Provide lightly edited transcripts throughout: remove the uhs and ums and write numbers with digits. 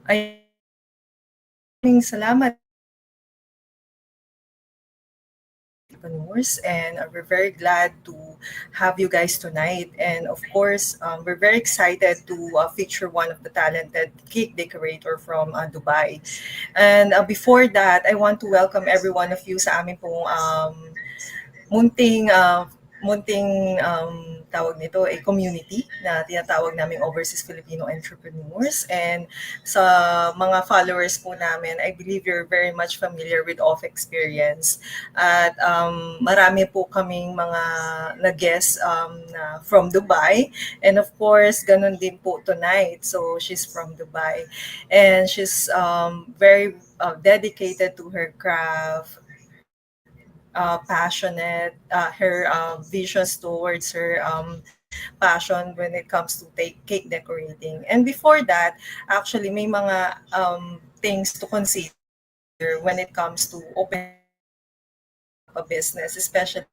Maraming salamat entrepreneurs, and we're very glad to have you guys tonight. And of course, we're very excited to feature one of the talented cake decorator from Dubai. And before that, I want to welcome every one of you sa amin pong munting tawag nito ay community na tinatawag naming Overseas Filipino Entrepreneurs. And sa mga followers po namin, I believe you're very much familiar with OFF experience. At marami po kaming mga nag-guest na from Dubai. And of course, ganun din po tonight. So she's from Dubai. And she's very dedicated to her craft, passionate, her visions towards her passion when it comes to cake decorating. And before that, actually, may mga things to consider when it comes to opening up a business, especially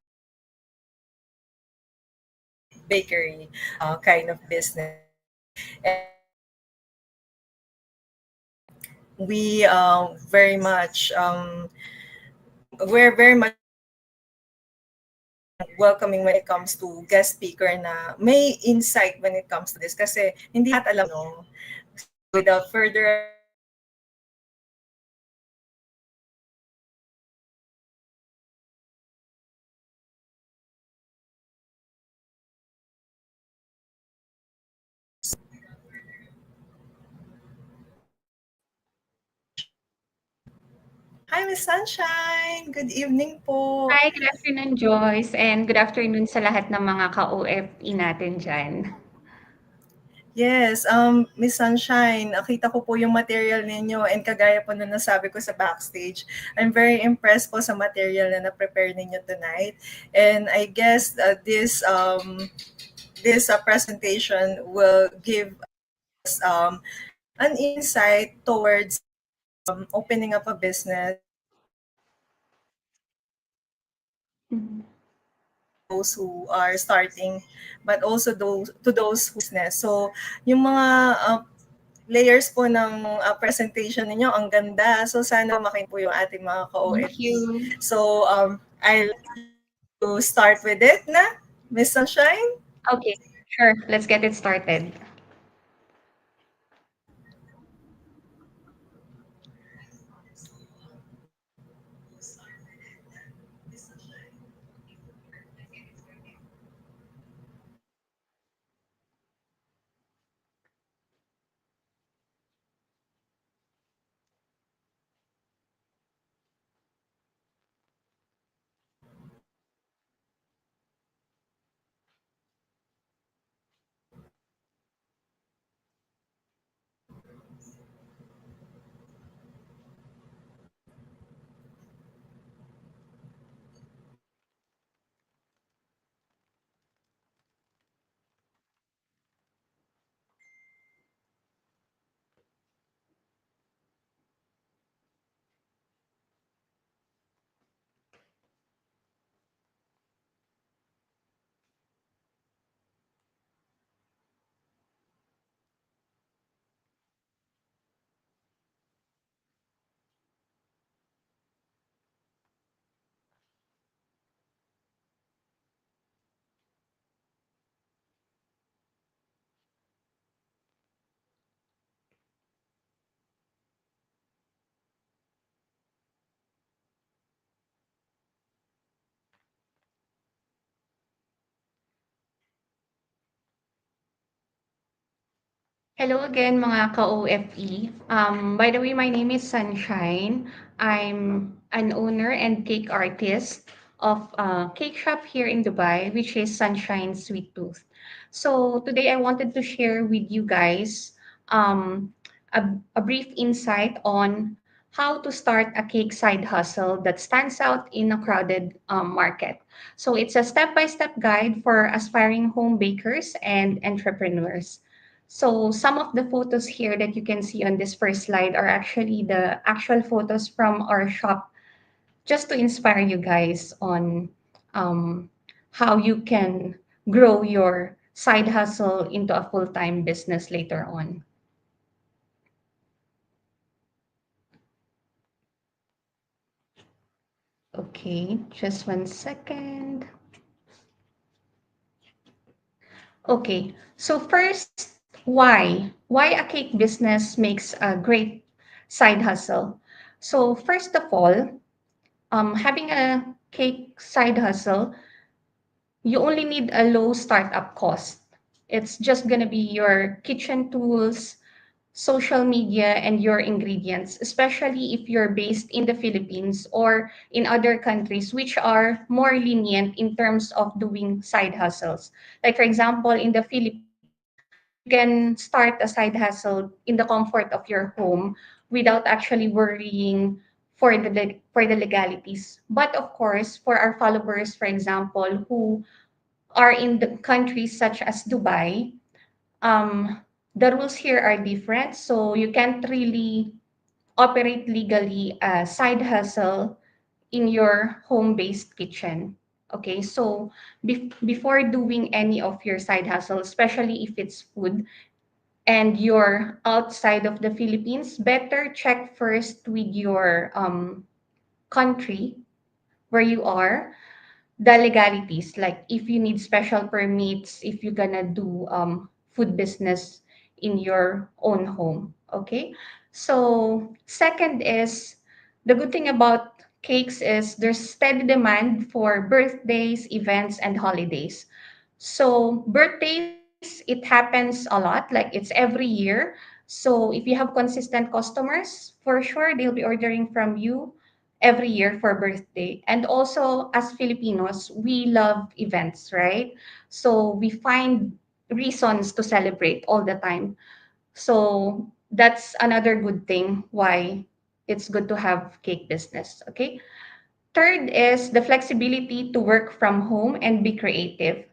bakery kind of business. And we we're very much welcoming when it comes to guest speaker na may insight when it comes to this kasi hindi lahat alam, no? Without further Hi, Miss Sunshine! Good evening po! Hi, good afternoon, Joyce, and good afternoon sa lahat ng mga ka-OFE natin diyan. Yes, Miss Sunshine, nakita ko po yung material ninyo and kagaya po na nasabi ko sa backstage, I'm very impressed po sa material na na-prepare ninyo tonight. And I guess this presentation will give us an insight towards opening up a business, Mhm. those who are starting, but also those who business. So, yung mga layers po ng presentation ninyo, ang ganda. So, sana makin po yung ating mga Thank ka-OFE. you. So, I'll to start with it na, Miss Sunshine. Okay, sure. Let's get it started. Hello again, mga ka-OFE. By the way, my name is Sunshine. I'm an owner and cake artist of a cake shop here in Dubai, which is Sunshine Sweet Tooth. So today I wanted to share with you guys um, a brief insight on how to start a cake side hustle that stands out in a crowded market. So it's a step-by-step guide for aspiring home bakers and entrepreneurs. So some of the photos here that you can see on this first slide are actually the actual photos from our shop, just to inspire you guys on um, how you can grow your side hustle into a full-time business later on. Okay, just 1 second. Okay, so first, why a cake business makes a great side hustle? So first of all, having a cake side hustle, you only need a low startup cost. It's just gonna be your kitchen tools, social media, and your ingredients, especially if you're based in the Philippines or in other countries which are more lenient in terms of doing side hustles. Like, for example, in the Philippines, you can start a side hustle in the comfort of your home without actually worrying for the legalities. But of course, for our followers, for example, who are in the countries such as Dubai, um, the rules here are different. So you can't really operate legally a side hustle in your home based kitchen. Okay, so before doing any of your side hustle, especially if it's food and you're outside of the Philippines, better check first with your country where you are the legalities, like if you need special permits, if you're gonna do food business in your own home. Okay, so second is, the good thing about cakes is there's steady demand for birthdays, events, and holidays. So birthdays, it happens a lot, like it's every year. So if you have consistent customers, for sure they'll be ordering from you every year for birthday. And also, as Filipinos, we love events, right? So we find reasons to celebrate all the time. So that's another good thing why it's good to have cake business. Okay. Third is the flexibility to work from home and be creative.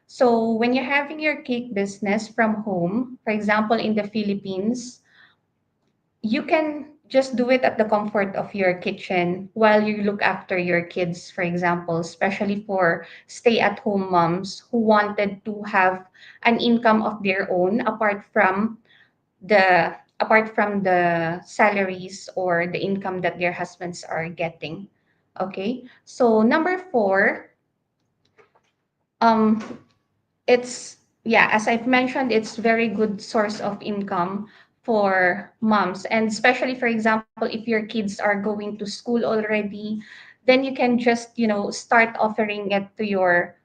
So when you're having your cake business from home, for example, in the Philippines, you can just do it at the comfort of your kitchen while you look after your kids, for example, especially for stay at home moms who wanted to have an income of their own apart from the salaries or the income that their husbands are getting. Okay, so number four, um it's, yeah, as I've mentioned, it's very good source of income for moms, and especially, for example, if your kids are going to school already, then you can just, start offering it to your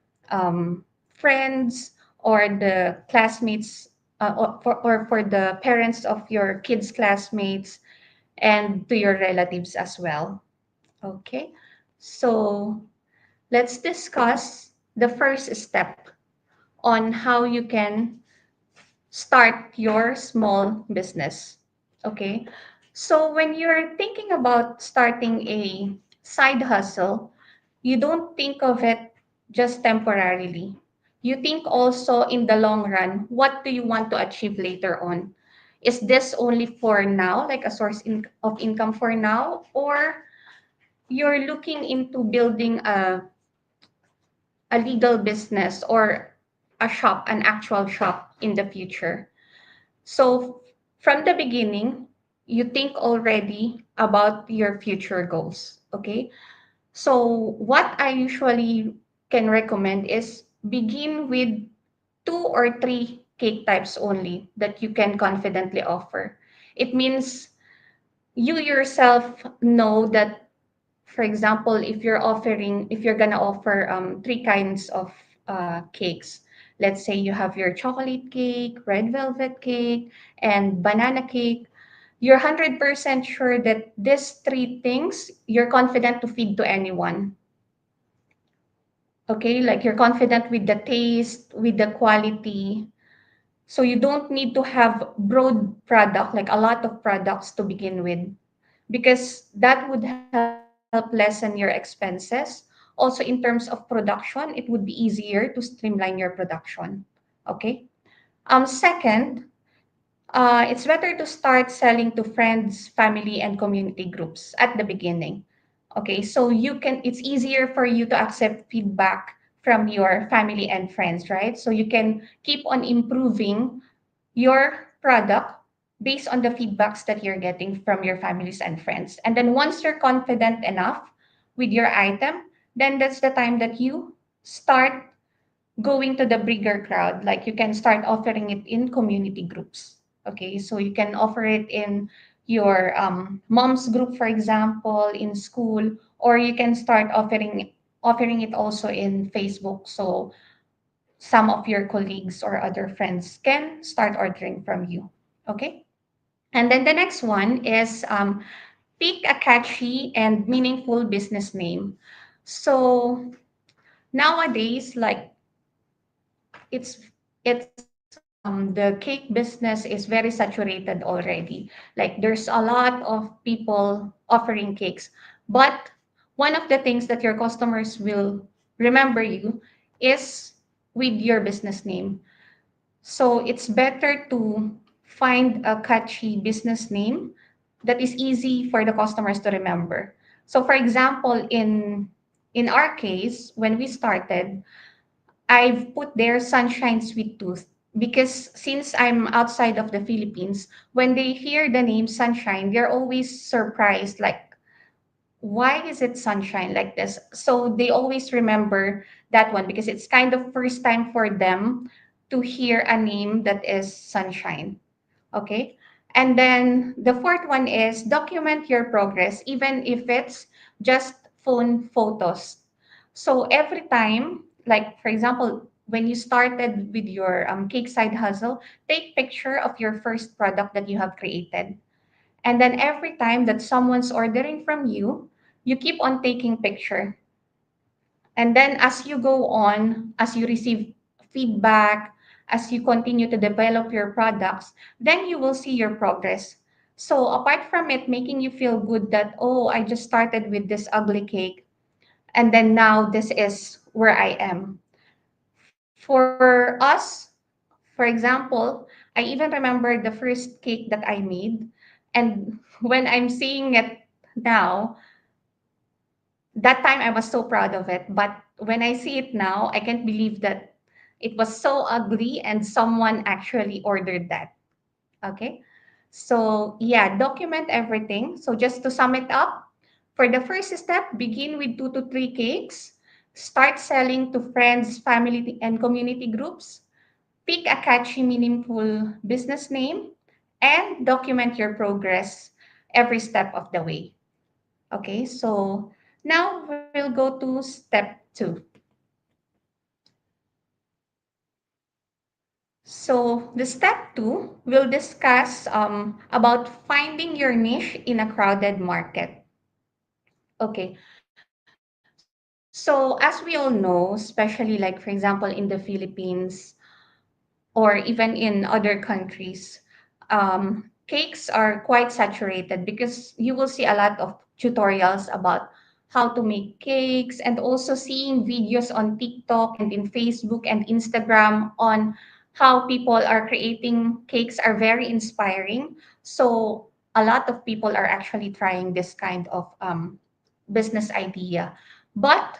friends or the classmates, or for the parents of your kids classmates, and to your relatives as well. Okay, so let's discuss the first step on how you can start your small business. Okay. So when you're thinking about starting a side hustle, you don't think of it just temporarily. You think also in the long run, what do you want to achieve later on? Is this only for now, like a of income for now, or you're looking into building a legal business or a shop, an actual shop in the future? So from the beginning, you think already about your future goals. Okay. So what I usually can recommend is begin with two or three cake types only that you can confidently offer. It means you yourself know that, for example, if you're gonna offer three kinds of cakes. Let's say you have your chocolate cake, red velvet cake, and banana cake. You're 100% sure that these three things you're confident to feed to anyone. Okay, like you're confident with the taste, with the quality. So you don't need to have broad product, like a lot of products to begin with, because that would help lessen your expenses. Also, in terms of production, it would be easier to streamline your production. Okay. Second, it's better to start selling to friends, family, and community groups at the beginning. Okay, so it's easier for you to accept feedback from your family and friends, right? So you can keep on improving your product based on the feedbacks that you're getting from your families and friends. And then once you're confident enough with your item, then that's the time that you start going to the bigger crowd. Like you can start offering it in community groups. Okay, so you can offer it in your mom's group, for example, in school, or you can start offering it also in Facebook. So some of your colleagues or other friends can start ordering from you. Okay, and then the next one is pick a catchy and meaningful business name. So nowadays, like it's the cake business is very saturated already. Like there's a lot of people offering cakes, but one of the things that your customers will remember you is with your business name. So it's better to find a catchy business name that is easy for the customers to remember. So for example, in our case, when we started, I've put there Sunshine Sweet Tooth because since I'm outside of the Philippines, when they hear the name Sunshine, they're always surprised, like, why is it Sunshine like this? So they always remember that one because it's kind of first time for them to hear a name that is Sunshine. Okay. And then the fourth one is document your progress, even if it's just phone photos. So every time, like for example, when you started with your cake side hustle, take picture of your first product that you have created. And then every time that someone's ordering from you, you keep on taking picture. And then as you go on, as you receive feedback, as you continue to develop your products, then you will see your progress. So apart from it making you feel good that, oh, I just started with this ugly cake, and then now this is where I am. For us, for example, I even remember the first cake that I made. And when I'm seeing it now, that time I was so proud of it. But when I see it now, I can't believe that it was so ugly and someone actually ordered that. Okay. So, yeah, document everything. So, just to sum it up, for the first step, begin with 2 to 3 cakes. Start selling to friends, family, and community groups. Pick a catchy, meaningful business name and document your progress every step of the way. Okay, so now we'll go to step two. So the step two, we'll discuss about finding your niche in a crowded market. Okay, so as we all know, especially like for example in the Philippines or even in other countries, cakes are quite saturated because you will see a lot of tutorials about how to make cakes and also seeing videos on TikTok and in Facebook and Instagram on how people are creating cakes are very inspiring. So a lot of people are actually trying this kind of business idea. But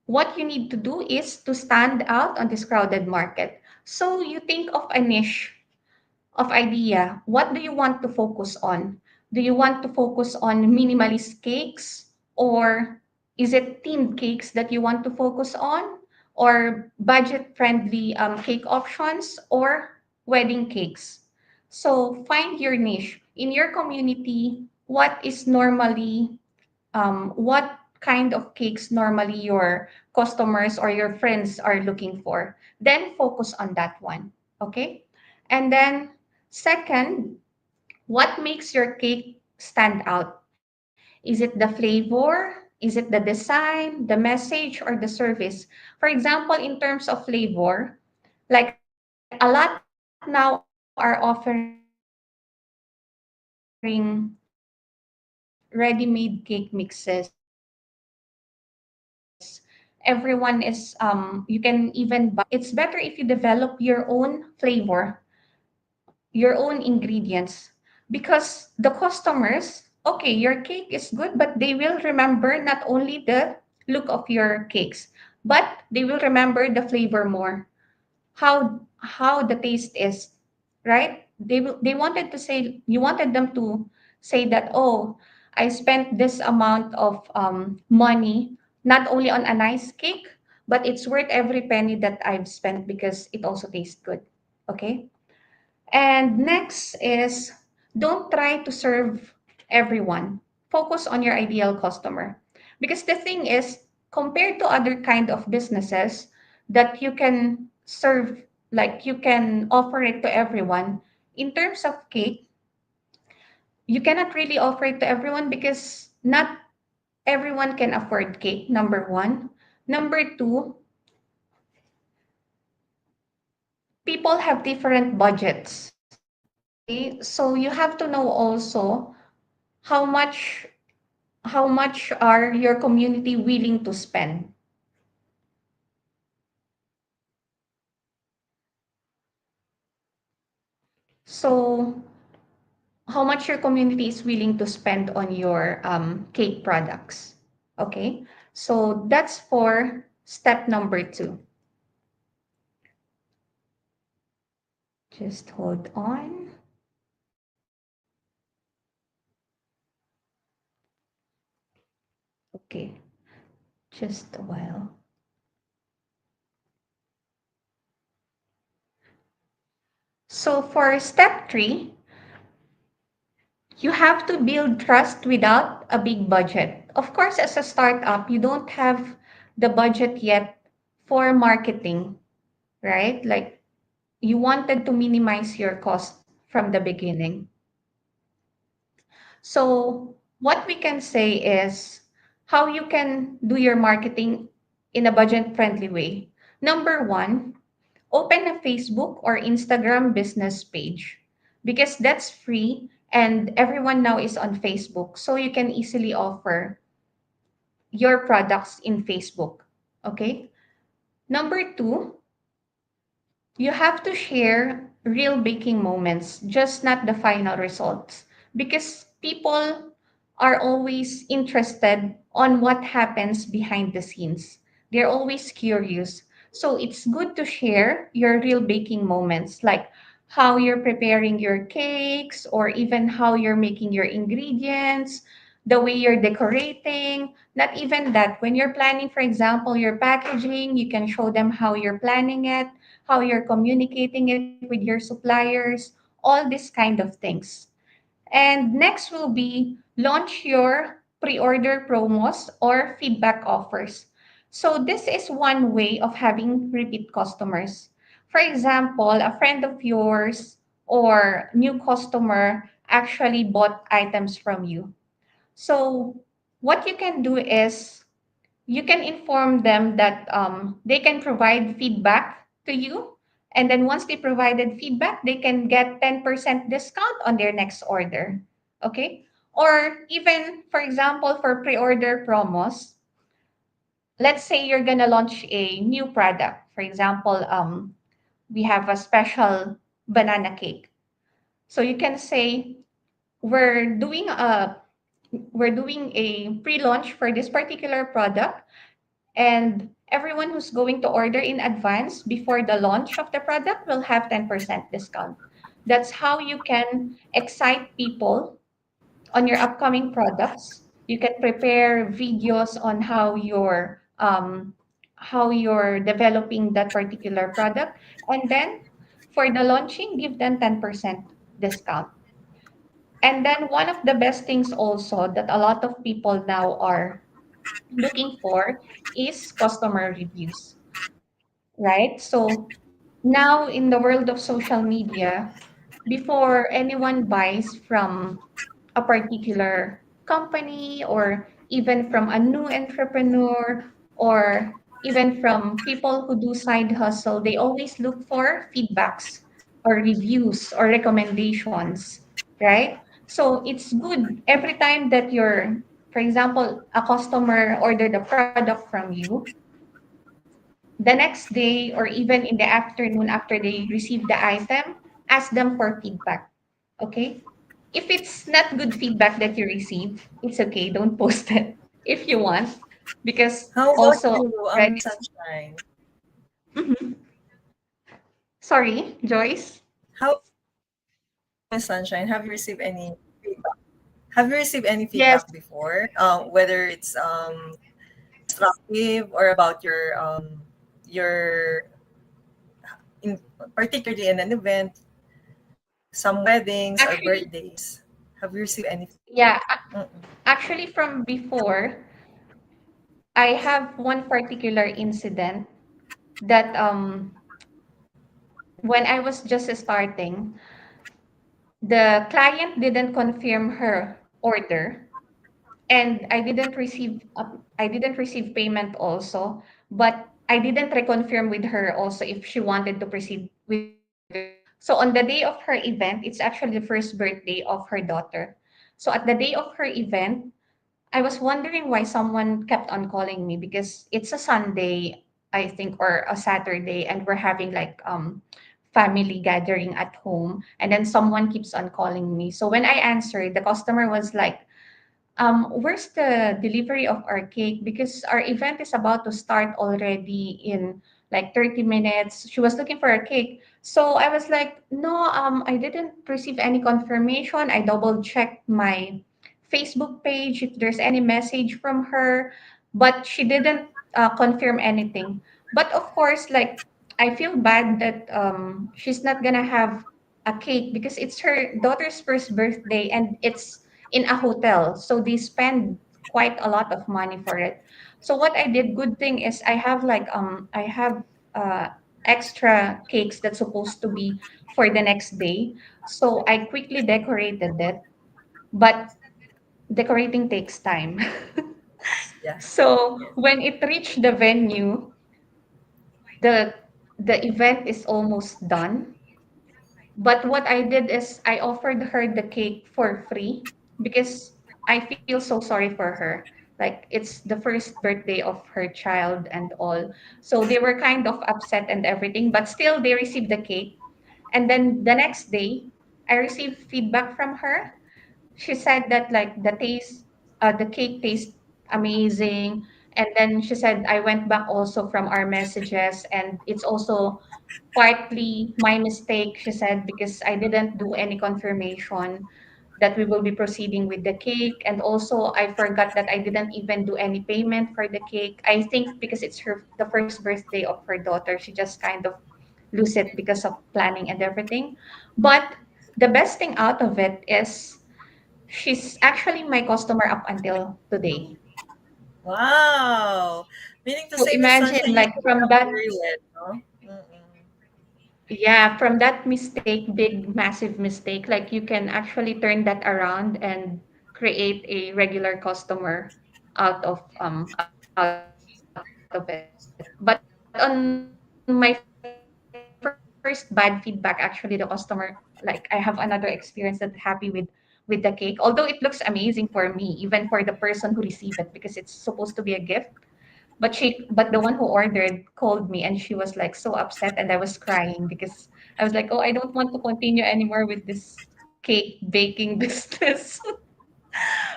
what you need to do is to stand out on this crowded market. So you think of a niche of idea. What do you want to focus on? Do you want to focus on minimalist cakes, or is it themed cakes that you want to focus on, or budget friendly cake options, or wedding cakes? So find your niche in your community. What kind of cakes normally your customers or your friends are looking for, then focus on that one. Okay, and then second, what makes your cake stand out? Is it the flavor? Is it the design, the message, or the service? For example, in terms of flavor, like a lot now are offering ready-made cake mixes. Everyone is you can even buy it in supermarkets. But it's better if you develop your own flavor, your own ingredients, because the customers, okay, your cake is good, but they will remember not only the look of your cakes, but they will remember the flavor more, how the taste is, right? They wanted to say, you wanted them to say that, oh, I spent this amount of money not only on a nice cake, but it's worth every penny that I've spent because it also tastes good. Okay. And next is don't try to serve everyone. Focus on your ideal customer. Because the thing is, compared to other kind of businesses that you can serve, like you can offer it to everyone, in terms of cake, you cannot really offer it to everyone because not everyone can afford cake, number one. Number two, people have different budgets. Okay, so you have to know also how much how much are your community willing to spend. So how much your community is willing to spend on your cake products. Okay, so that's for step number two. Just hold on. Okay, just a while. So for step three, you have to build trust without a big budget. Of course, as a startup, you don't have the budget yet for marketing, right? Like you wanted to minimize your cost from the beginning. So, what we can say is how you can do your marketing in a budget friendly way. Number one, open a Facebook or Instagram business page because that's free and everyone now is on Facebook. So, you can easily offer your products in Facebook. Okay. Number two, you have to share real baking moments, just not the final results. Because people are always interested on what happens behind the scenes. They're always curious. So it's good to share your real baking moments, like how you're preparing your cakes, or even how you're making your ingredients, the way you're decorating. Not even that. When you're planning, for example, your packaging, you can show them how you're planning it, how you're communicating it with your suppliers, all these kind of things. And next will be launch your pre-order promos or feedback offers. So this is one way of having repeat customers. For example, a friend of yours or new customer actually bought items from you. So what you can do is you can inform them that they can provide feedback to you. And then once they provided feedback, they can get 10% discount on their next order. Okay. Or even, for example, for pre order promos, let's say you're going to launch a new product. For example, we have a special banana cake. So you can say, we're doing a we're doing a pre-launch for this particular product, and everyone who's going to order in advance before the launch of the product will have 10% discount. That's how you can excite people on your upcoming products. You can prepare videos on how you're developing that particular product, and then for the launching, give them 10% discount. And then one of the best things also that a lot of people now are looking for is customer reviews, right? So now in the world of social media, before anyone buys from a particular company or even from a new entrepreneur or even from people who do side hustle, they always look for feedbacks or reviews or recommendations, right? So it's good every time that you're, for example, a customer ordered a product from you, the next day or even in the afternoon after they receive the item, ask them for feedback. Okay? If it's not good feedback that you receive, it's okay. Don't post it if you want. Because How about also, you, right? Sunshine? Mhm. Sorry, Joyce. How, Miss Sunshine, have you received any feedback? Have you received any Yes, feedback before, whether it's constructive or about your in particularly in an event, some weddings or actually, birthdays? Have you received any? yeah, Mm-mm. actually from before, I have one particular incident that when I was just starting, the client didn't confirm her order, and I didn't receive payment also, but I didn't reconfirm with her also if she wanted to proceed with the order. So on the day of her event, it's actually the first birthday of her daughter. So at the day of her event, I was wondering why someone kept on calling me, because it's a Sunday, I think, or a Saturday, and we're having like family gathering at home, and then someone keeps on calling me. So when I answered, the customer was like, where's the delivery of our cake? Because our event is about to start already in like 30 minutes. She was looking for a cake. So I was like, no, I didn't receive any confirmation. I double checked my Facebook page if there's any message from her, but she didn't confirm anything. But of course, like, I feel bad that she's not gonna have a cake because it's her daughter's first birthday and it's in a hotel. So they spend quite a lot of money for it. So what I did, good thing is I have uh extra cakes that's supposed to be for the next day. So I quickly decorated it, but decorating takes time. Yeah. So Yes. when it reached the venue, the the event is almost done. But what I did is I offered her the cake for free because I feel so sorry for her. Like it's the first birthday of her child and all. So they were kind of upset and everything, but still they received the cake. And then the next day, I received feedback from her. She said that like the cake tastes amazing. And then she said I went back also from our messages, and it's also partly my mistake, she said, because I didn't do any confirmation that we will be proceeding with the cake. And also I forgot that I didn't even do any payment for the cake. I think because it's the first birthday of her daughter, she just kind of lose it because of planning and everything. But the best thing out of it is she's actually my customer up until today. Wow. Meaning to So say, Miss imagine, Sunshine, you like, picked it from up that, very well, no? Mm-mm. yeah, from that mistake, big, massive mistake, like you can actually turn that around and create a regular customer out of it. But on my first bad feedback, actually, the customer, like, I have another experience that happy with the cake. Although it looks amazing for me, even for the person who receive it, because it's supposed to be a gift. But but the one who ordered called me and she was like so upset, and I was crying because I was like, oh, I don't want to continue anymore with this cake baking business.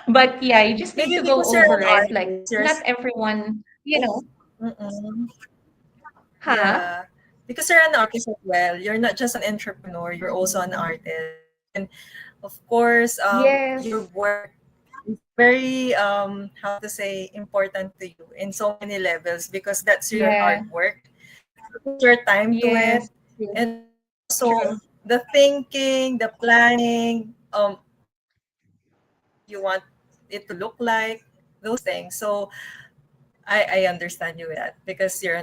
But yeah, you just need to go over it. Like, not Maybe because you're an everyone, artist, mm-mm. huh? Yeah. Because you're an artist as well. You're not just an entrepreneur, you're also an artist. And of course, your Yes, work is very, how to say, important to you in so many levels because that's your hard yeah, work. You put your time to it. yes, true, And also true. the thinking, the planning, how you want it to look like, those things. So I understand you with that because you're an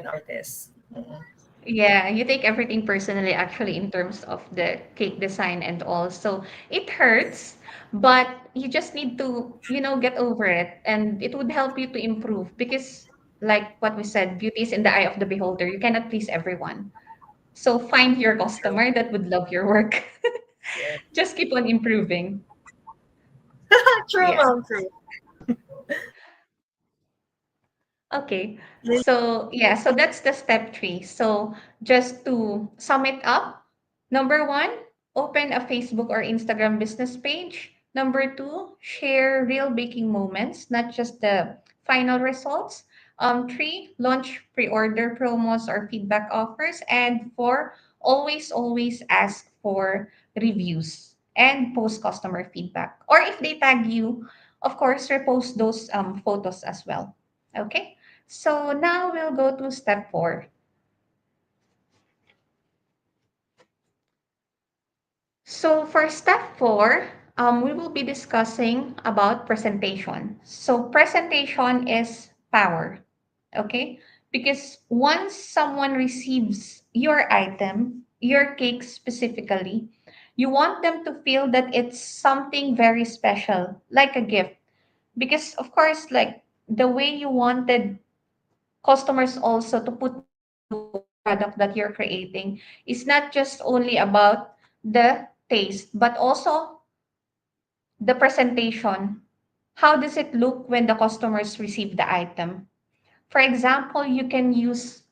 artist. Mm-mm. Yeah, you take everything personally actually in terms of the cake design and all. So it hurts, but you just need to, get over it, and it would help you to improve because, like what we said, beauty is in the eye of the beholder. You cannot please everyone. So find your True. customer that would love your work. Yeah. Just keep on improving. True, Yeah. mom, true. Okay. Yeah. So, yeah, so that's the step three. So, just to sum it up, number one, open a Facebook or Instagram business page. Number two, share real baking moments, not just the final results. Three, launch pre-order promos or feedback offers. And four, always ask for reviews. and post customer feedback. Or if they tag you, of course, repost those photos as well. Okay. So now we'll go to step 4. So for step 4, we will be discussing about presentation. So presentation is power, okay? Because once someone receives your item, your cake specifically, you want them to feel that it's something very special, like a gift. Because of course, like the way you wanted customers also to put value on the product that you're creating is not just only about the taste, but also the presentation. How does it look when the customers receive the item? For example, you can use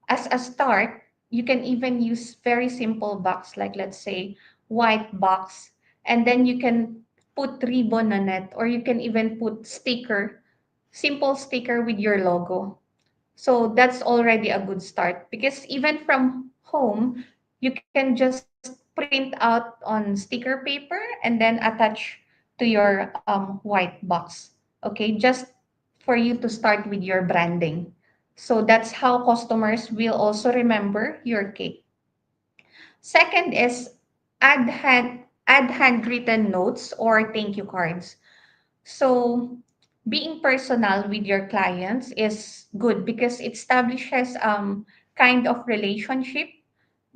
as a start, you can even use very simple box, like let's say white box, and then you can put ribbon on it, or you can even put sticker, simple sticker with your logo. So that's already a good start because even from home, you can just print out on sticker paper and then attach to your white box. Okay, just for you to start with your branding. So that's how customers will also remember your cake. Second is add handwritten notes or thank you cards. So being personal with your clients is good because it establishes kind of relationship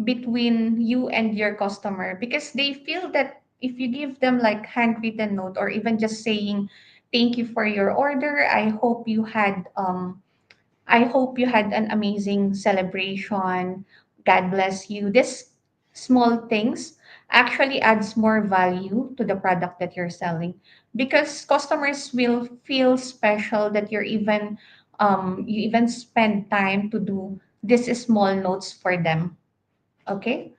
between you and your customer because they feel that if you give them like handwritten note or even just saying thank you for your order, I hope you had an amazing celebration. God bless you. This small things actually adds more value to the product that you're selling because customers will feel special that you even spend time to do these small notes for them. Okay?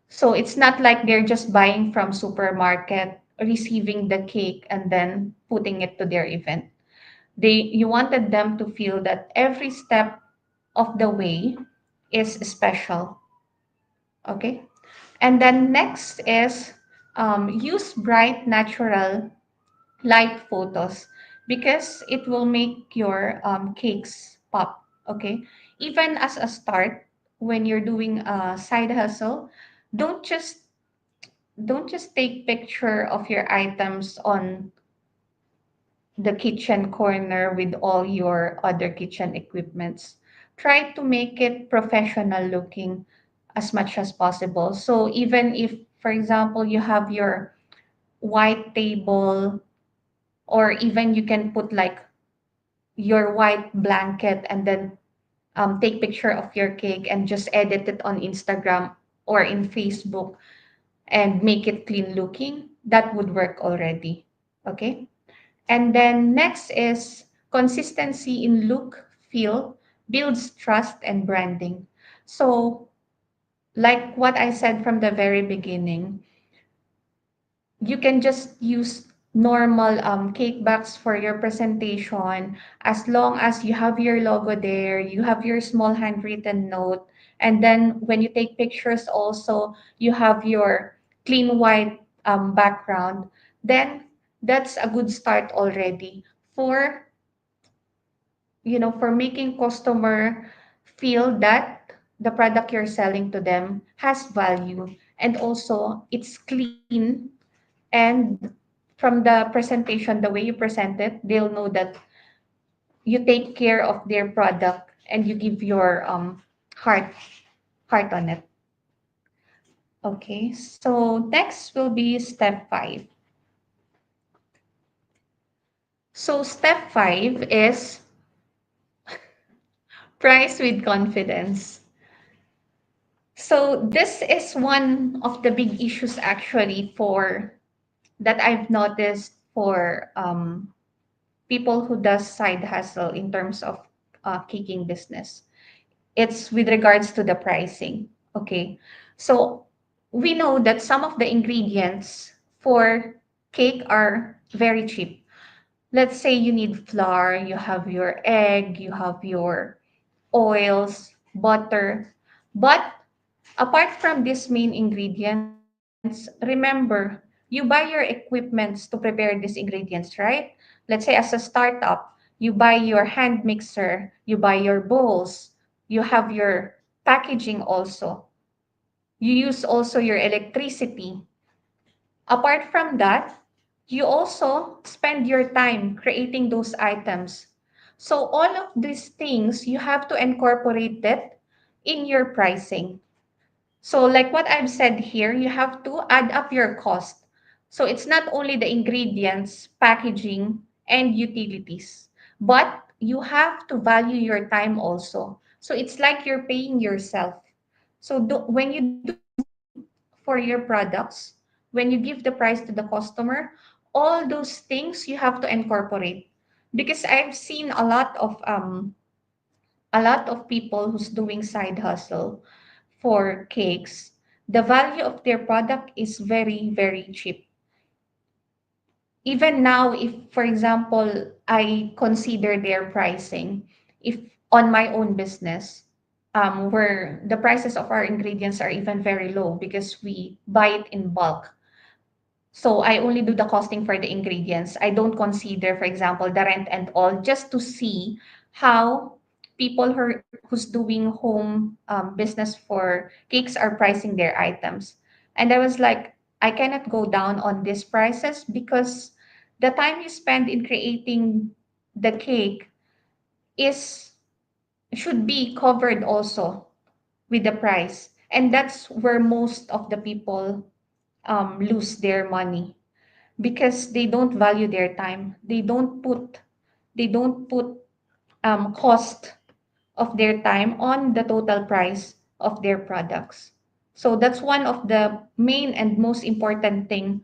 So it's not like they're just buying from supermarket, receiving the cake and then putting it to their event. You wanted them to feel that every step of the way is special. Okay. And then next is use bright natural light photos because it will make your cakes pop. Okay. Even as a start, when you're doing a side hustle, don't just don't just take picture of your items on the kitchen corner with all your other kitchen equipments. Try to make it professional looking as much as possible. So even if, for example, you have your white table, or even you can put like your white blanket and then take picture of your cake and just edit it on Instagram or in Facebook and make it clean looking, that would work already. Okay. And then next is consistency in look, feel, builds trust and branding. So, like what I said from the very beginning, you can just use normal cake bags for your presentation as long as you have your logo there, you have your small handwritten note, and then when you take pictures also, you have your clean white background, then that's a good start already for for making customer feel that the product you're selling to them has value and also it's clean, and from the presentation, the way you present it, they'll know that you take care of their product and you give your heart heart on it. Okay, so next will be step 5. So step 5 is price with confidence. So this is one of the big issues actually for that I've noticed for people who does side hustle in terms of caking business. It's with regards to the pricing. Okay, so we know that some of the ingredients for cake are very cheap. Let's say you need flour, you have your egg, you have your oils, butter, but apart from these main ingredients, remember you buy your equipments to prepare these ingredients, right? Let's say as a startup, you buy your hand mixer, you buy your bowls, you have your packaging also. You use also your electricity. Apart from that, you also spend your time creating those items. So all of these things you have to incorporate it in your pricing. So like what I've said here, you have to add up your cost. So it's not only the ingredients, packaging, and utilities, but you have to value your time also. So it's like you're paying yourself. So when you do for your products, when you give the price to the customer, all those things you have to incorporate. Because I've seen a lot of people who's doing side hustle for cakes. The value of their product is very, very cheap. Even now, if for example I consider their pricing, if on my own business, where the prices of our ingredients are even very low because we buy it in bulk. So I only do the costing for the ingredients. I don't consider, for example, the rent and all, just to see how people who's doing home business for cakes are pricing their items. And I was like, I cannot go down on these prices because the time you spend in creating the cake is should be covered also with the price. And that's where most of the people lose their money because they don't value their time. They don't put cost of their time on the total price of their products. So that's one of the main and most important thing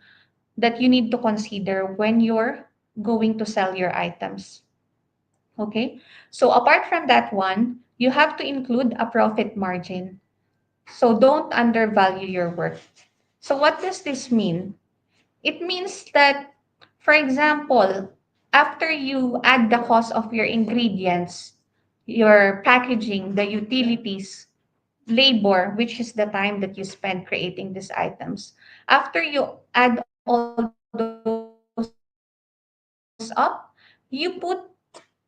that you need to consider when you're going to sell your items. Okay? So apart from that one, you have to include a profit margin. So don't undervalue your work. So what does this mean? It means that, for example, after you add the cost of your ingredients, your packaging, the utilities, labor, which is the time that you spend creating these items, after you add all those up, you put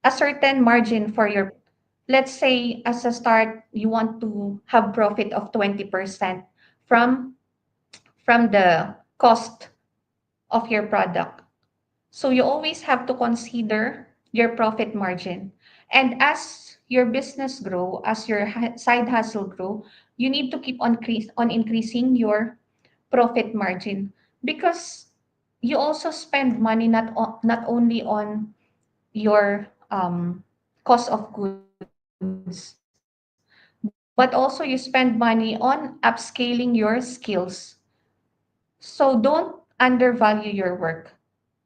a certain margin for your profit. Let's say as a start, you want to have profit of 20% from the cost of your product. So you always have to consider your profit margin. And as your business grow, as your side hustle grow, you need to keep on increasing your profit margin because you also spend money not only on your cost of goods, but also you spend money on upscaling your skills. So don't undervalue your work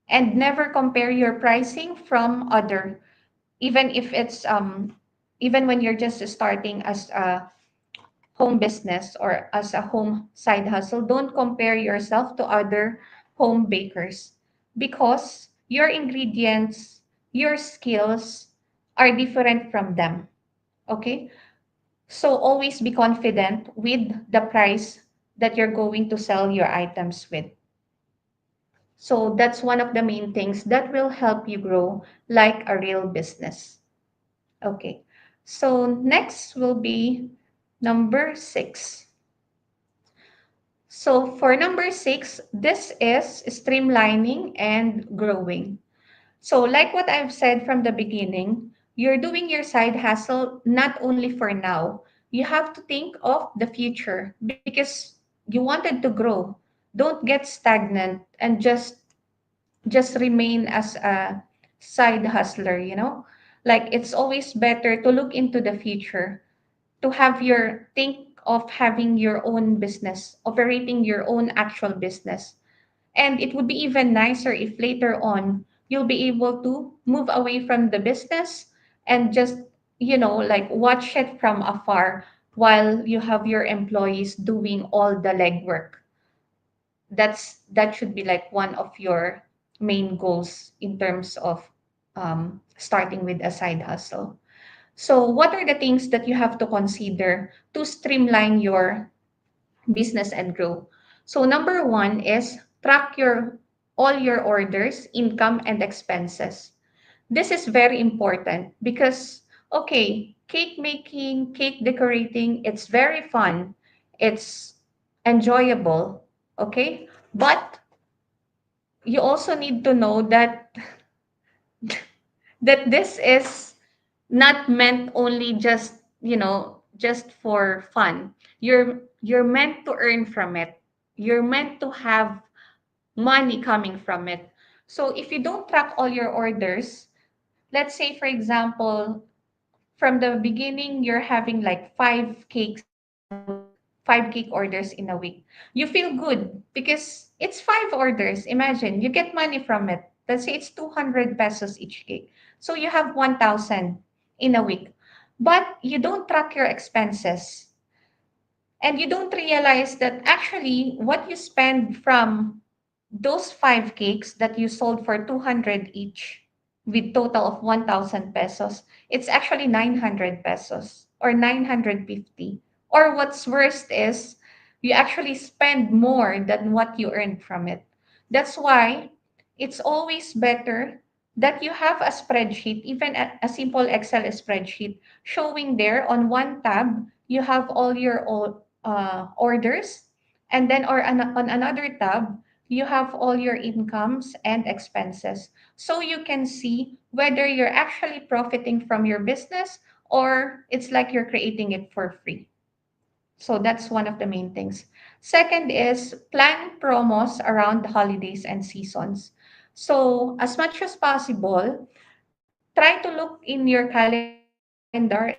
and never compare your pricing from other, even if it's even when you're just starting as a home business or as a home side hustle. Don't compare yourself to other home bakers because your ingredients, your skills are different from them. Okay, so always be confident with the price that you're going to sell your items with. So that's one of the main things that will help you grow like a real business. Okay. So next will be number 6. So for number 6, this is streamlining and growing. So like what I've said from the beginning, you're doing your side hustle not only for now. You have to think of the future because you wanted to grow. Don't get stagnant and just remain as a side hustler, you know? Like it's always better to look into the future, to have your think of having your own business, operating your own actual business. And it would be even nicer if later on you'll be able to move away from the business and just, like watch it from afar while you have your employees doing all the legwork. That should be like one of your main goals in terms of starting with a side hustle. So what are the things that you have to consider to streamline your business and grow? So number one is track your all your orders, income, and expenses. This is very important because, okay, cake making, cake decorating, it's very fun. It's enjoyable, okay? But you also need to know that this is not meant only just, just for fun. You're meant to earn from it. You're meant to have money coming from it. So if you don't track all your orders, let's say for example, from the beginning you're having like 5 cakes in a week, 5 cake orders in a week. You feel good because it's 5 orders. Imagine you get money from it. Let's say it's 200 pesos each cake. So you have 1,000 in a week. But you don't track your expenses, and you don't realize that actually what you spend from those 5 cakes that you sold for 200 each with total of 1,000 pesos, it's actually 900 pesos or 950. Or what's worst is you actually spend more than what you earned from it. That's why it's always better that you have a spreadsheet, even a simple Excel spreadsheet, showing there on one tab, you have all your orders, and then on another tab, you have all your incomes and expenses. So you can see whether you're actually profiting from your business or it's like you're creating it for free. So that's one of the main things. Second is plan promos around the holidays and seasons. So as much as possible, try to look in your calendar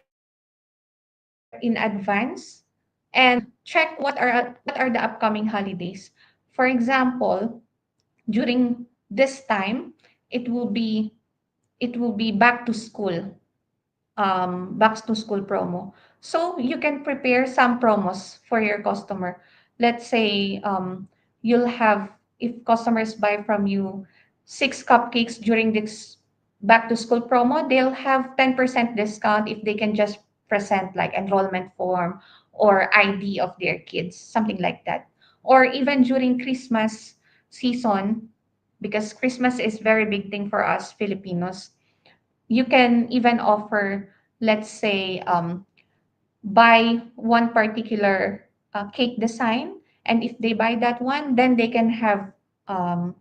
in advance and check what are the upcoming holidays. For example, during this time, it will be back to school, back to school promo. So you can prepare some promos for your customer. Let's say you'll have, if customers buy from you 6 cupcakes during this back to school promo, they'll have 10% discount if they can just present like enrollment form or ID of their kids, something like that. Or even during Christmas season, because Christmas is very big thing for us Filipinos, you can even offer, let's say, buy one particular cake design, and if they buy that one, then they can have um,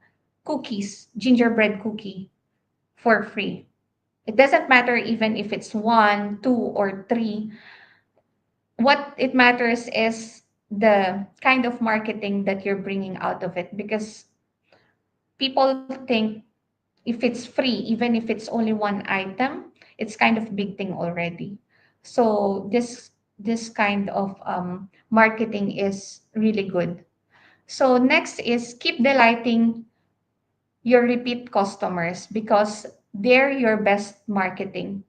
cookies, gingerbread cookie for free. It doesn't matter even if it's one, two, or three. What it matters is the kind of marketing that you're bringing out of it, because people think if it's free, even if it's only one item, it's kind of big thing already. So this kind of marketing is really good. So next is keep delighting your repeat customers, because they're your best marketing.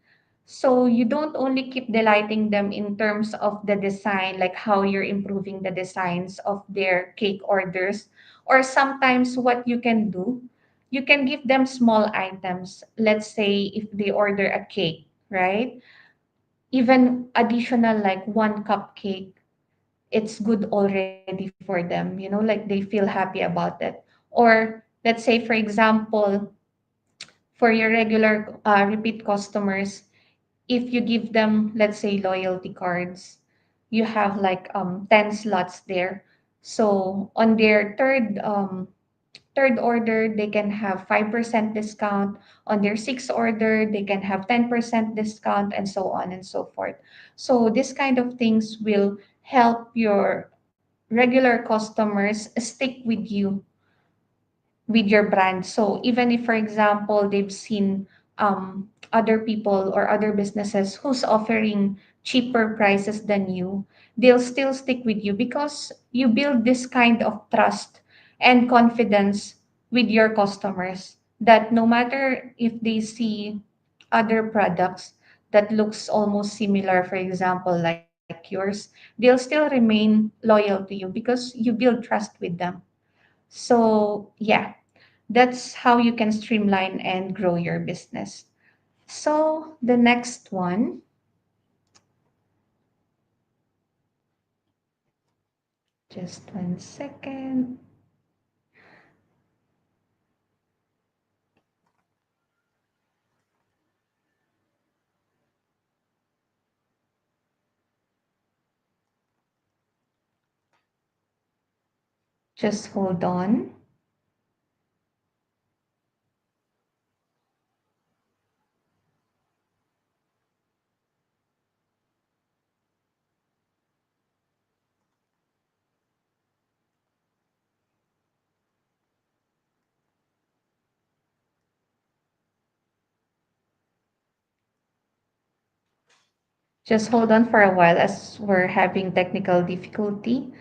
So you don't only keep delighting them in terms of the design, like how you're improving the designs of their cake orders, or sometimes what you can do, you can give them small items. Let's say if they order a cake, right? Even additional like one cupcake, it's good already for them, like they feel happy about it. Or let's say, for example, for your regular repeat customers, if you give them, let's say, loyalty cards, you have like 10 slots there. So on their third order, they can have 5% discount. On their sixth order, they can have 10% discount, and so on and so forth. So this kind of things will help your regular customers stick with you, with your brand. So even if, for example, they've seen other people or other businesses who's offering cheaper prices than you, they'll still stick with you because you build this kind of trust and confidence with your customers, that no matter if they see other products that looks almost similar, for example, like yours, they'll still remain loyal to you because you build trust with them. So yeah, that's how you can streamline and grow your business. So the next one, just 1 second. Just hold on. Just hold on for a while as we're having technical difficulty.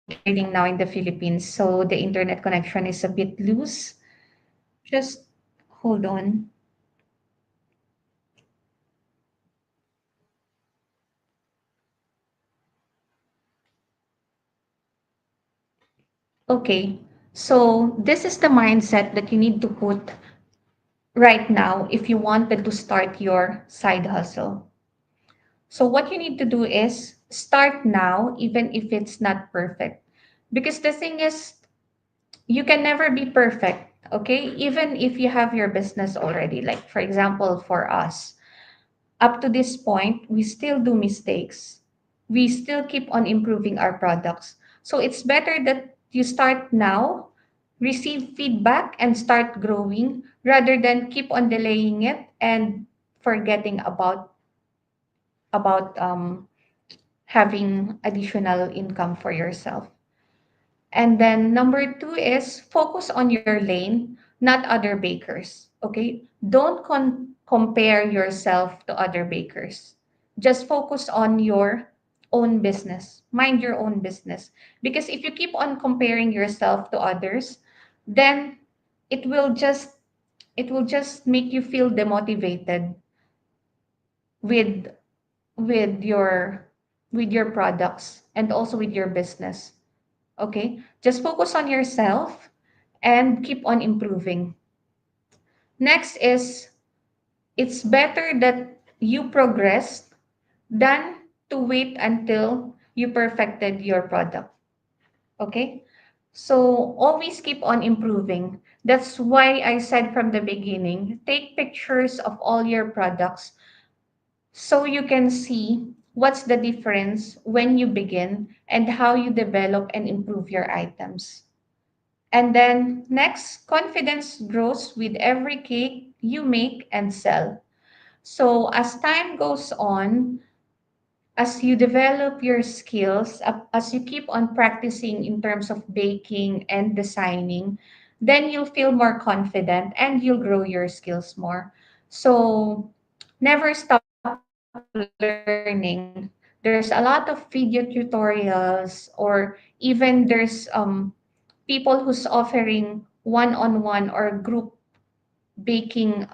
We're trading now in the Philippines, so the internet connection is a bit loose. Just hold on. Okay, so this is the mindset that you need to put right now if you wanted to start your side hustle. So, what you need to do is start now, even if it's not perfect. Because the thing is, you can never be perfect, okay? Even if you have your business already. Like, for example, for us, up to this point, we still do mistakes. We still keep on improving our products. So it's better that you start now, receive feedback, and start growing rather than keep on delaying it and forgetting about having additional income for yourself. And then number two is focus on your lane, not other bakers. Okay. Don't compare yourself to other bakers. Just focus on your own business. Mind your own business. Because if you keep on comparing yourself to others, then it will just it will just make you feel demotivated with with your with your products and also with your business. Okay? Just focus on yourself and keep on improving. Next is it's better that you progress than to wait until you perfected your product. Okay? So always keep on improving. That's why I said from the beginning, take pictures of all your products so you can see what's the difference when you begin and how you develop and improve your items. And then next, confidence grows with every cake you make and sell. So as time goes on, as you develop your skills, as you keep on practicing in terms of baking and designing, then you'll feel more confident and you'll grow your skills more. So never stop learning. There's a lot of video tutorials, or even there's people who's offering one-on-one or group baking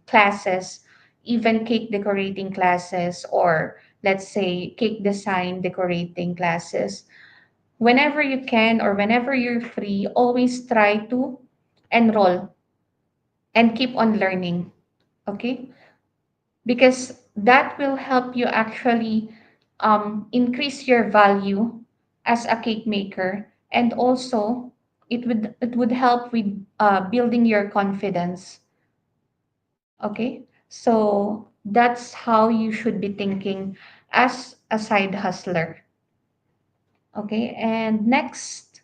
classes, even cake decorating classes, or let's say cake design decorating classes. Whenever you can or whenever you're free, always try to enroll and keep on learning. Okay? Because that will help you actually increase your value as a cake maker, and also it would help with building your confidence. Okay, so that's how you should be thinking as a side hustler. Okay, and next,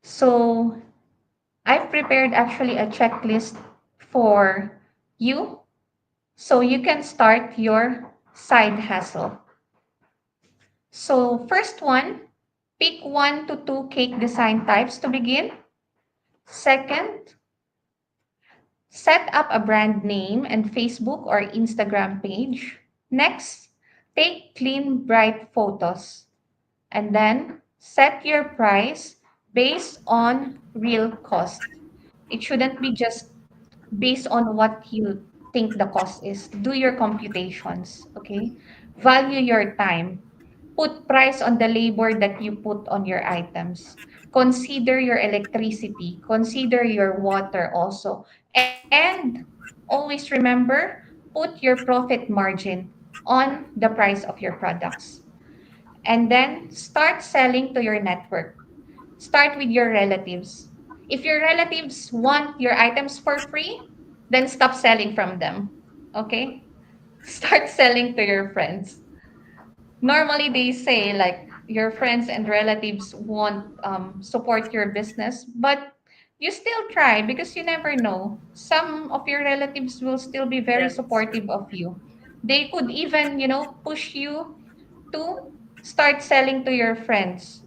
so I've prepared actually a checklist for you so you can start your side hustle. So, first one, pick 1 to 2 cake design types to begin. Second, set up a brand name and Facebook or Instagram page. Next, take clean, bright photos. And then set your price based on real cost. It shouldn't be just based on what you think the cost is. Do your computations, okay? Value your time. Put price on the labor that you put on your items. Consider your electricity. Consider your water also. And always remember, put your profit margin on the price of your products. And then start selling to your network. Start with your relatives. If your relatives want your items for free, then stop selling from them. Okay? Start selling to your friends. Normally they say like your friends and relatives won't support your business, but you still try because you never know. Some of your relatives will still be very Yes. supportive of you. They could even, push you to start selling to your friends.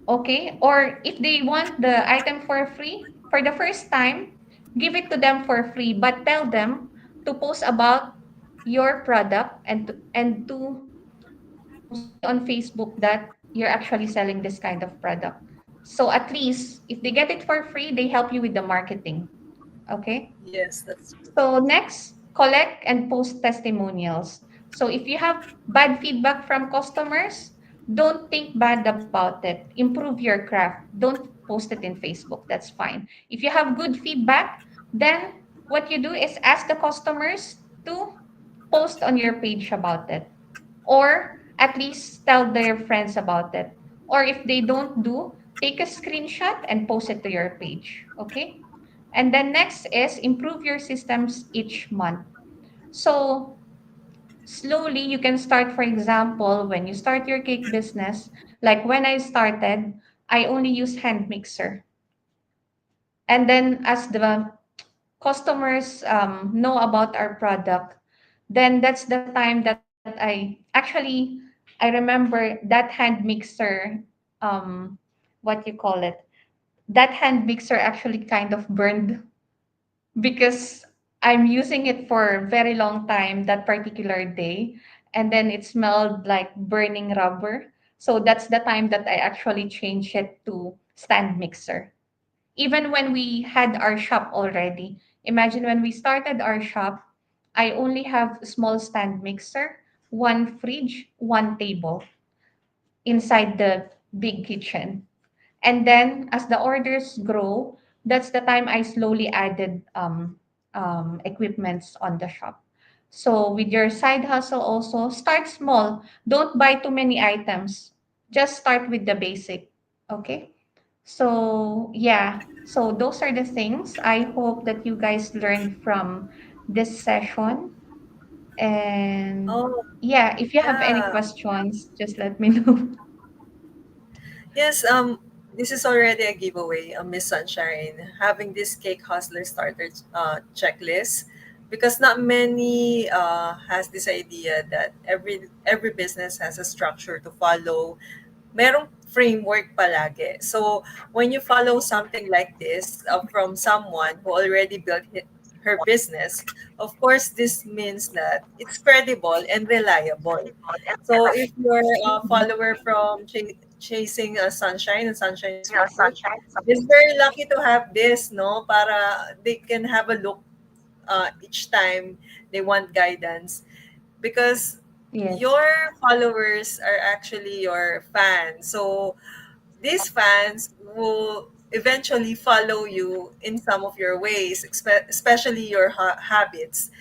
Okay? Or if they want the item for free, for the first time, give it to them for free, but tell them to post about your product and to say on Facebook that you're actually selling this kind of product. So at least if they get it for free, they help you with the marketing. Okay? Yes, that's true. So next, collect and post testimonials. So if you have bad feedback from customers, don't think bad about it. Improve your craft. Don't post it in Facebook. That's fine. If you have good feedback, then what you do is ask the customers to post on your page about it, or at least tell their friends about it. Or if they don't do, take a screenshot and post it to your page. Okay? And then next is improve your systems each month. So slowly you can start, for example, when you start your cake business, like when I started, I only use hand mixer. And then as the customers know about our product, then that's the time that I remember that hand mixer, um, what you call it, that hand mixer actually kind of burned because I'm using it for a very long time that particular day, and then it smelled like burning rubber. So that's the time that I actually changed it to stand mixer. Even when we had our shop already, imagine when we started our shop, I only have a small stand mixer, one fridge, one table inside the big kitchen. And then as the orders grow, that's the time I slowly added equipments on the shop. So with your side hustle also, start small. Don't buy too many items. Just start with the basic. Okay? So yeah, so those are the things. I hope that you guys learned from this session. And Oh, yeah, if you have any yeah. questions, just let me know. Yes, this is already a giveaway, Miss Sunshine, having this cake hustler starter checklist, because not many has this idea that every business has a structure to follow. Merong framework palagi. So when you follow something like this from someone who already built her business, of course, this means that it's credible and reliable. So if you're a follower from Chasing Sunshine and Sunshine Sweet Tooth, is very lucky to have this, no? Para they can have a look each time they want guidance, because Yes. your followers are actually your fans. So these fans will eventually follow you in some of your ways, especially your habits.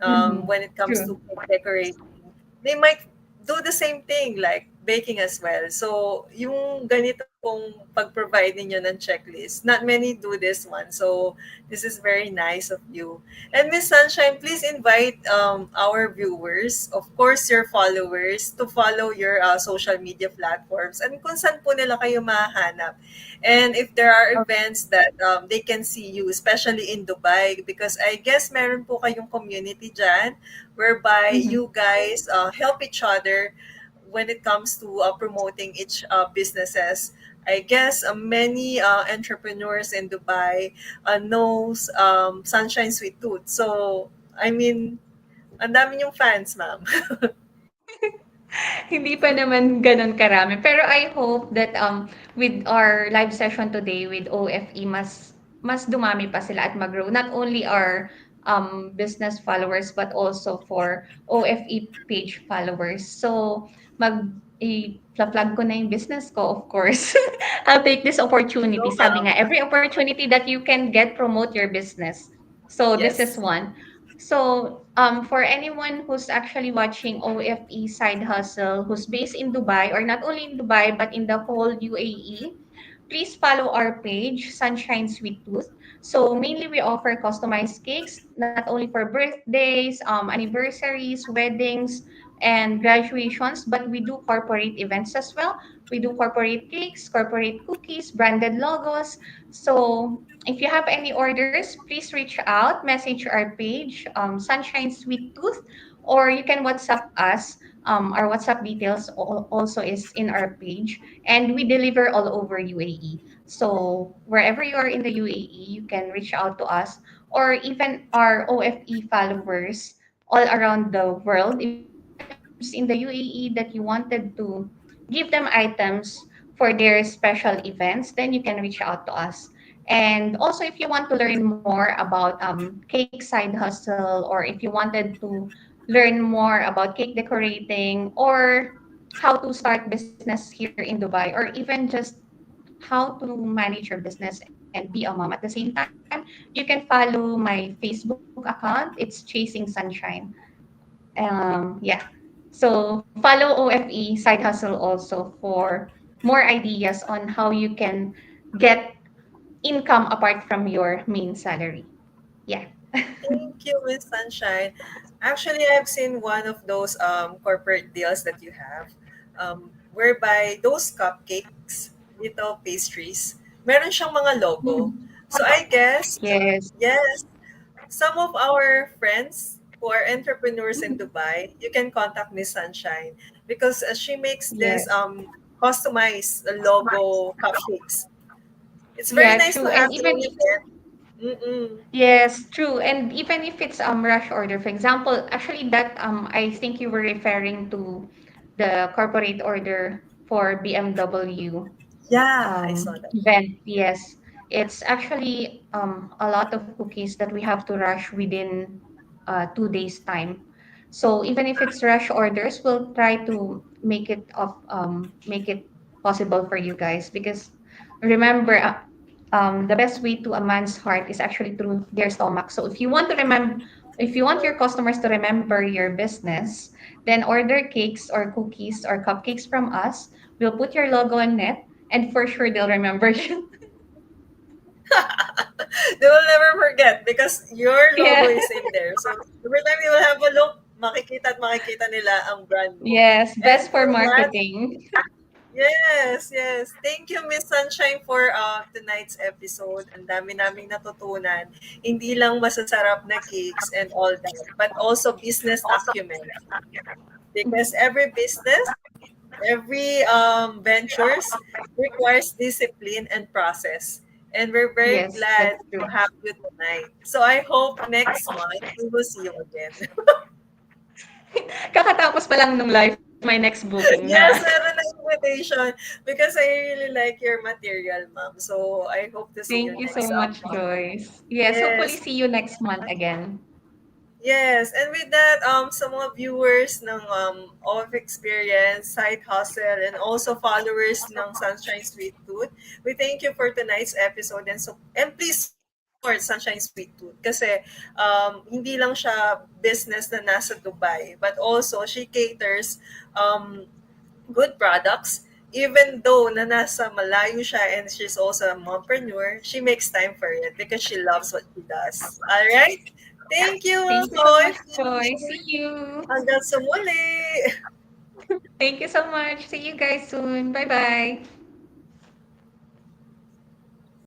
When it Mm-hmm. comes to True. cake decorating, they might do the same thing like baking as well. So, yung ganito pong pag-provide ninyo ng checklist, not many do this one. So, this is very nice of you. And Miss Sunshine, please invite our viewers, of course your followers, to follow your social media platforms and kung saan po nila kayo mahanap. And if there are events that they can see you, especially in Dubai, because I guess meron po kayong community dyan whereby Mm-hmm. you guys help each other when it comes to promoting each businesses. I guess many entrepreneurs in Dubai knows Sunshine Sweet Tooth. So, I mean, ang dami yung fans, ma'am. Hindi pa naman gano'n karami. Pero I hope that with our live session today with OFE, mas dumami pa sila at mag-grow. Not only our business followers but also for OFE page followers. So i-plug ko na yung business ko, of course. I'll take this opportunity. Go, Sabi nga, ma'am. every opportunity that you can get, promote your business. So this is Yes. one. So, for anyone who's actually watching OFE Side Hustle, who's based in Dubai, or not only in Dubai, but in the whole UAE, please follow our page, Sunshine Sweet Tooth. So, mainly we offer customized cakes, not only for birthdays, anniversaries, weddings. and graduations, but we do corporate events as well. We do corporate cakes, corporate cookies, branded logos. So if you have any orders, please reach out, message our page, Sunshine Sweet Tooth, or you can WhatsApp us. Our WhatsApp details also is in our page, and we deliver all over UAE. So wherever you are in the UAE, you can reach out to us, or even our OFE followers all around the world. If you have relatives in the UAE that you wanted to give them items for their special events, then you can reach out to us. And also, if you want to learn more about cake side hustle, or if you wanted to learn more about cake decorating, or how to start business here in Dubai, or even just how to manage your business and be a mom at the same time, you can follow my Facebook account. It's Chasing Sunshine. Yeah. So follow OFE Side Hustle also for more ideas on how you can get income apart from your main salary. Yeah. Thank you, Miss Sunshine. Actually, I've seen one of those corporate deals that you have, whereby those cupcakes, little pastries, meron siyang mga logo. Mm. So I guess, Yes. yes, some of our friends who are entrepreneurs in Mm. Dubai, you can contact Miss Sunshine because she makes this Yes. customized logo cupcakes. It's very Yeah, nice true. to And have even those. Mm-mm. yes, true. And even if it's rush order, for example, actually that I think you were referring to the corporate order for BMW Yeah, I saw that. event. Yes, it's actually a lot of cookies that we have to rush within 2 days time. So even if it's rush orders, we'll try to make it possible for you guys, because remember, the best way to a man's heart is actually through their stomach. So if you want your customers to remember your business, then order cakes or cookies or cupcakes from us. We'll put your logo on it, and for sure they'll remember you. They will never forget because your logo Yeah. is in there. So every time you will have a look, makikita at makikita nila ang brand mo. Yes, And best for for that, marketing. yes, yes. Thank you, Miss Sunshine, for tonight's episode. Ang dami naming natutunan. Hindi lang masasarap na cakes and all that, but also business acumen. Because every business, every ventures requires discipline and process. And we're very Yes, that's glad to true. have you tonight. So I hope next month we will see you again. Kakatapos pa lang nung live, may next booking na. Yes, meron na invitation because I really like your material, ma'am. So I hope to see you Thank you so next much, month. Joyce. Yes, hopefully Yes. see you next month again. Yes, and with that, sa mga viewers ng of experience, side hustle, and also followers ng Sunshine Sweet Tooth, we thank you for tonight's episode and please support Sunshine Sweet Tooth kasi hindi lang siya business na nasa Dubai, but also she caters um, good products. Even though na nasa malayo siya and she's also a mompreneur, she makes time for it because she loves what she does. All right? Thank you, Thank you so much, Joyce. See Koifi. you. Hanggang sa muli. Thank you so much. See you guys soon. Bye bye.